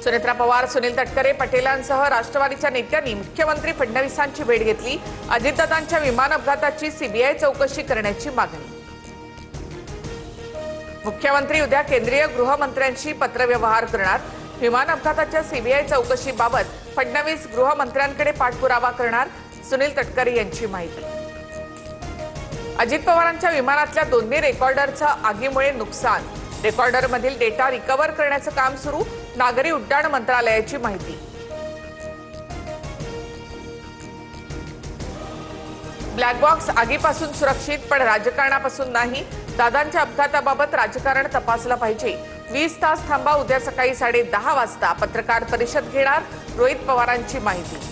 सुनेत्रा पवार, सुनील तटकरे, पटेलांसह राष्ट्रवादीच्या नेत्यांनी मुख्यमंत्री फडणवीसांची भेट घेतली। अजितदादांच्या विमान अपघाताची सीबीआय चौकशी करण्याची मागणी। मुख्यमंत्री उद्या केंद्रीय गृहमंत्र्यांशी पत्रव्यवहार करणार। विमान अपघाताच्या सीबीआय चौकशीबाबत फडणवीस गृहमंत्र्यांकडे पाठपुरावा करणार, सुनील तटकरे यांची माहिती। अजित पवारांच्या विमानातल्या दोन्ही रेकॉर्डरचं आगीमुळे नुकसान, रेकॉर्डरमधील डेटा रिकव्हर करण्याचं काम सुरू, नागरी उड्डाण मंत्रालयाची माहिती। ब्लॅक बॉक्स आगीपासून सुरक्षित पण राजकारणापासून नाही, दादांच्या अपघाताबाबत राजकारण तपासलं पाहिजे। 20 तास थांबा, उद्या सकाळी 10:30 वाजता पत्रकार परिषद घेणार, रोहित पवारांची माहिती।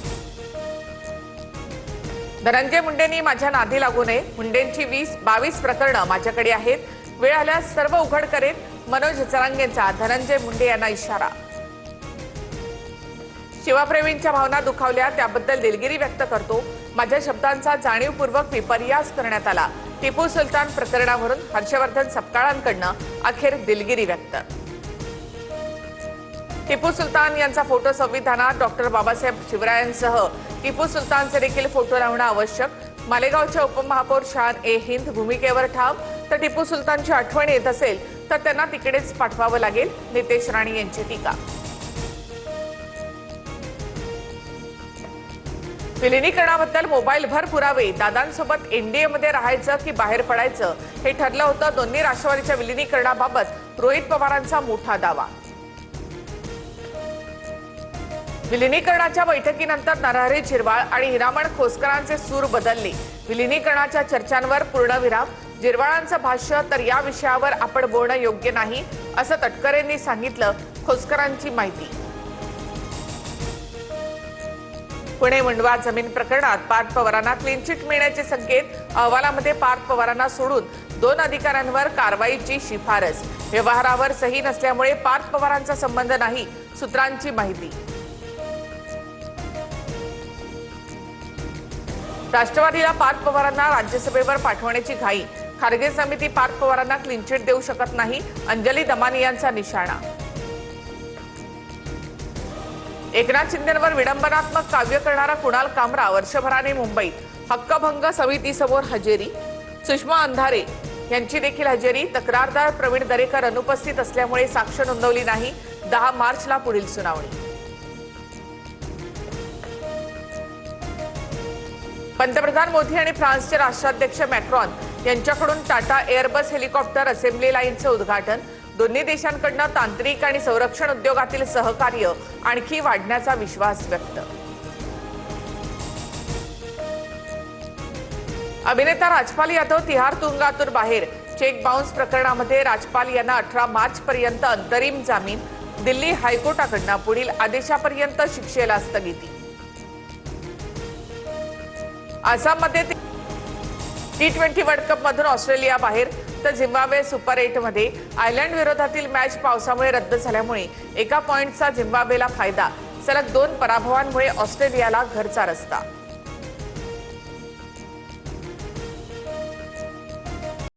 धनंजय मुंडेंनी माझ्या नादी लागू नये, मुंडेंची 22 प्रकरणं माझ्याकडे आहेत, वेळ आल्यास सर्व उघड करेन, मनोज जरांगेंचा धनंजय मुंडे यांना इशारा। शिवप्रेमींच्या भावना दुखावल्या त्याबद्दल दिलगिरी व्यक्त करतो, माझ्या शब्दांचा जाणीवपूर्वक विपर्यास करण्यात आला। टिपू सुलतान प्रकरणावरून हर्षवर्धन सपकाळांकडनं अखेर दिलगिरी व्यक्त। टिपू सुलतान यांचा फोटो संविधानात डॉक्टर बाबासाहेब शिवरायांसह टिपू सुलतानचे देखील फोटो लावणं आवश्यक। मालेगावच्या उपमहापौर शान ए हिंद भूमिकेवर ठाम, तर टिपू सुलतानची आठवण येत असेल तर त्यांना तिकडेच पाठवावं लागेल, नितेश राणे यांची टीका। विलिनीकरणाबद्दल मोबाईलभर पुरावे, दादांसोबत एनडीएमध्ये राहायचं की बाहेर पडायचं हे ठरलं होतं। दोन्ही राष्ट्रवादीच्या विलिनीकरणाबाबत रोहित पवारांचा मोठा दावा। विलिनीकरणाच्या बैठकीनंतर नरहरी झिरवाळ आणि हिरामण खोसकरांचे सूर बदलले, विलिनीकरणाच्या चर्चांवर पूर्णविराम। झिरवाळांचं भाष्य, तर या विषयावर आपण बोलणं योग्य नाही असं तटकरेंनी सांगितलं, खोसकरांची माहिती। पुणे मुंडवा जमीन प्रकरणात पार्थ पवारांना क्लीन चिट मिळण्याचे संकेत, अहवालामध्ये पार्थ पवारांना सोडून 2 अधिकाऱ्यांवर कारवाईची शिफारस। व्यवहारावर सही नसल्यामुळे पार्थ पवारांचा संबंध नाही, सूत्रांची माहिती। राष्ट्रवादीला पार्थ पवारांना राज्यसभेवर पाठवण्याची घाई, खारगे समिती पार्थ पवारांना क्लीन चिट देऊ शकत नाही, अंजली दमानी यांचा निशाणा। एकनाथ शिंदेंवर विडंबनात्मक काव्य करणारा कुणाल कामरा वर्षभराने मुंबईत, हक्कभंग समितीसमोर हजेरी। सुषमा अंधारे यांची देखील हजेरी, तक्रारदार प्रवीण दरेकर अनुपस्थित असल्यामुळे साक्ष नोंदवली नाही, 10 मार्चला पुढील सुनावणी। पंतप्रधान मोदी आणि फ्रान्सचे राष्ट्राध्यक्ष मॅक्रॉन यांच्याकडून टाटा एअरबस हेलिकॉप्टर असेंब्ली लाईनचं उद्घाटन, दोन्ही देशांकडून तांत्रिक आणि संरक्षण उद्योगातील सहकार्य आणखी वाढण्याचा विश्वास व्यक्त। अभिनेता राजपाल यादव तिहार तुरुंगातून बाहेर, चेक बाउन्स प्रकरणामध्ये राजपाल यांना 18 मार्च पर्यंत अंतरिम जामीन, दिल्ली हायकोर्टाकडून पुढील आदेशापर्यंत शिक्षेला स्थगिती। आसाममध्ये T20 वर्ल्ड कप मधून ऑस्ट्रेलिया बाहेर, तर झिम्बाब्वे सुपर 8 मध्ये आयर्लंड विरोधातील मॅच पावसामुळे रद्द झाल्यामुळे 1 पॉइंटचा झिम्बाब्वेला फायदा, सलग 2 पराभवांमुळे ऑस्ट्रेलियाला घरचा रस्ता।